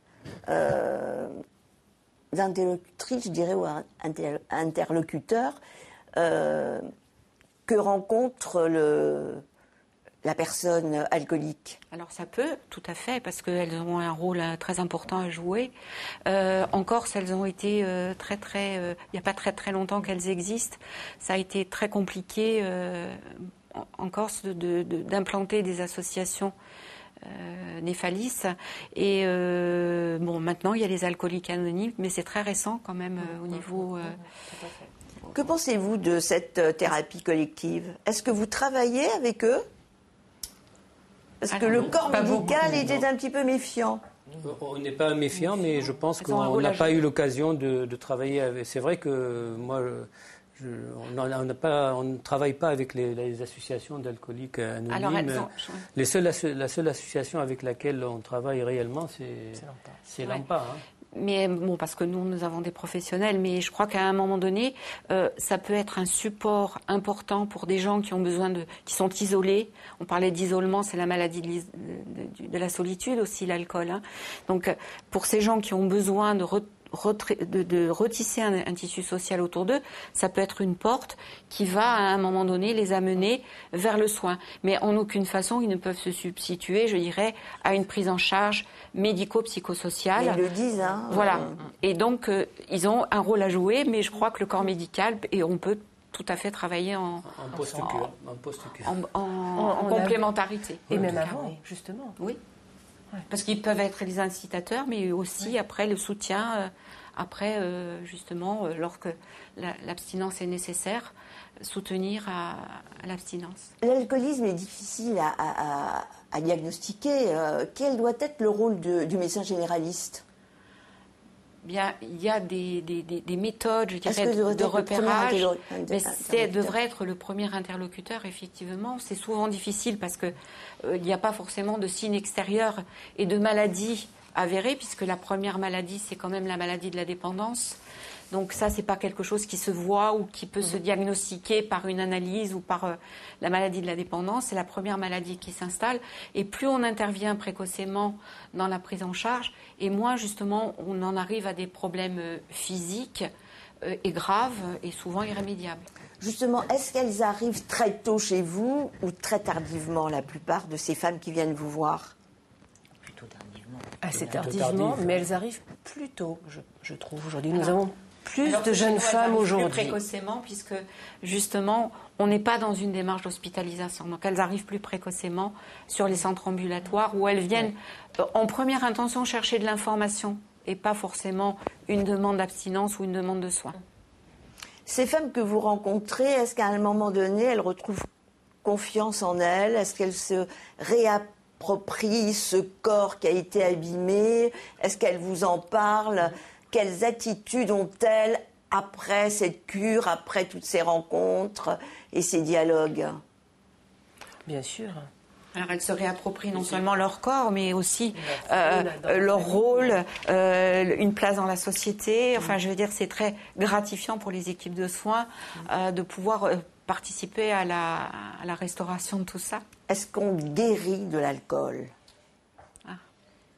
interlocutrices, je dirais, ou interlocuteurs que rencontre la personne alcoolique? Alors ça peut, tout à fait, parce qu'elles ont un rôle très important à jouer. En Corse, elles ont été il n'y a pas très longtemps qu'elles existent. Ça a été très compliqué en Corse d'implanter des associations Néphalis. Et maintenant il y a les alcooliques anonymes, mais c'est très récent quand même au niveau... Que pensez-vous de cette thérapie collective? Est-ce que vous travaillez avec eux? Parce que le corps médical était un petit peu méfiant. On n'est pas méfiant, mais je pense qu'on n'a pas eu l'occasion de travailler avec. C'est vrai que moi, on ne travaille pas avec les associations d'alcooliques anonymes. Alors, la seule association avec laquelle on travaille réellement, c'est l'AMPA. Hein. Mais bon, parce que nous avons des professionnels, mais je crois qu'à un moment donné, ça peut être un support important pour des gens qui ont besoin qui sont isolés. On parlait d'isolement, c'est la maladie de la solitude aussi, l'alcool. Hein. Donc, pour ces gens qui ont besoin de retisser un tissu social autour d'eux, ça peut être une porte qui va à un moment donné les amener vers le soin. Mais en aucune façon, ils ne peuvent se substituer, je dirais, à une prise en charge médico-psychosociale. Ils le disent, hein. Voilà. Et donc, ils ont un rôle à jouer, mais je crois que le corps médical, et on peut tout à fait travailler en complémentarité. Et même avant, justement. Oui. Parce qu'ils peuvent être les incitateurs, mais aussi après le soutien, lorsque l'abstinence est nécessaire, soutenir à l'abstinence. L'alcoolisme est difficile à diagnostiquer. Quel doit être le rôle du médecin généraliste? Bien, il y a des méthodes, je dirais, de repérage, mais ça devrait être le premier interlocuteur, effectivement. C'est souvent difficile parce que il n'y a pas forcément de signes extérieurs et de maladies avérées, puisque la première maladie, c'est quand même la maladie de la dépendance. Donc ça, c'est pas quelque chose qui se voit ou qui peut se diagnostiquer par une analyse ou par la maladie de la dépendance. C'est la première maladie qui s'installe. Et plus on intervient précocement dans la prise en charge, et moins justement on en arrive à des problèmes physiques et graves et souvent irrémédiables. Justement, est-ce qu'elles arrivent très tôt chez vous ou très tardivement, la plupart de ces femmes qui viennent vous voir? Plutôt tardivement. Assez tardivement, mais elles arrivent plus tôt, je trouve. Aujourd'hui, nous avons plus de jeunes femmes aujourd'hui. Plus précocement, puisque justement, on n'est pas dans une démarche d'hospitalisation. Donc elles arrivent plus précocement sur les centres ambulatoires où elles viennent en première intention chercher de l'information et pas forcément une demande d'abstinence ou une demande de soins. Ces femmes que vous rencontrez, est-ce qu'à un moment donné, elles retrouvent confiance en elles? Est-ce qu'elles se réapproprient ce corps qui a été abîmé? Est-ce qu'elles vous en parlent? Quelles attitudes ont-elles après cette cure, après toutes ces rencontres et ces dialogues? Bien sûr. Alors elles se réapproprient non seulement leur corps, mais aussi leur rôle, une place dans la société. Enfin, je veux dire, c'est très gratifiant pour les équipes de soins de pouvoir participer à la restauration de tout ça. Est-ce qu'on guérit de l'alcool?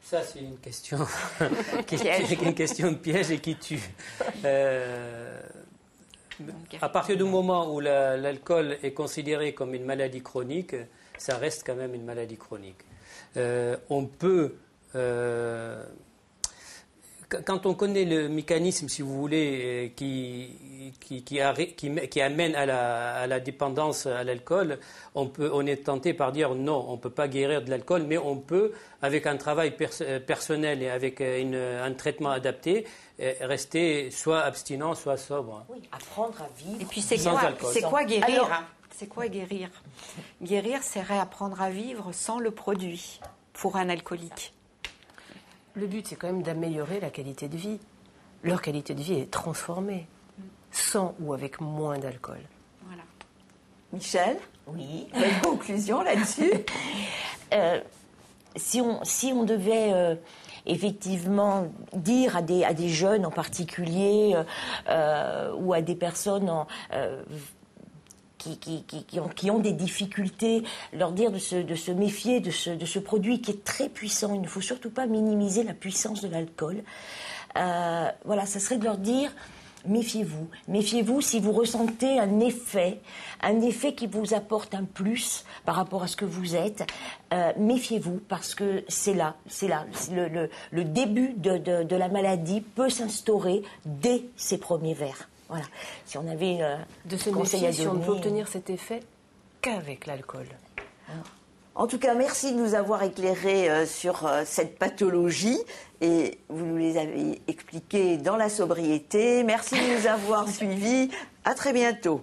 Ça, c'est une question, une question de piège et qui tue. À partir du moment où l'alcool est considéré comme une maladie chronique, ça reste quand même une maladie chronique. On peut quand on connaît le mécanisme, si vous voulez, qui amène à la dépendance à l'alcool, on est tenté par dire non, on ne peut pas guérir de l'alcool, mais on peut, avec un travail personnel et avec un traitement adapté, rester soit abstinent, soit sobre. Oui, apprendre à vivre. Et puis c'est quoi guérir C'est quoi guérir? Guérir, c'est réapprendre à vivre sans le produit pour un alcoolique. Le but, c'est quand même d'améliorer la qualité de vie. Leur qualité de vie est transformée, sans ou avec moins d'alcool. Voilà. Michel? Oui. Une conclusion là-dessus? Si on devait effectivement dire à des jeunes en particulier ou à des personnes qui ont des difficultés, leur dire de se méfier de ce produit qui est très puissant. Il ne faut surtout pas minimiser la puissance de l'alcool. Voilà, ça serait de leur dire méfiez-vous. Méfiez-vous si vous ressentez un effet qui vous apporte un plus par rapport à ce que vous êtes. Méfiez-vous parce que c'est là. Le début de la maladie peut s'instaurer dès ces premiers verres. Voilà. Si on avait de se méfier, si on ne peut obtenir cet effet qu'avec l'alcool. En tout cas, merci de nous avoir éclairés sur cette pathologie et vous nous les avez expliquées dans la sobriété. Merci de nous avoir suivis. À très bientôt.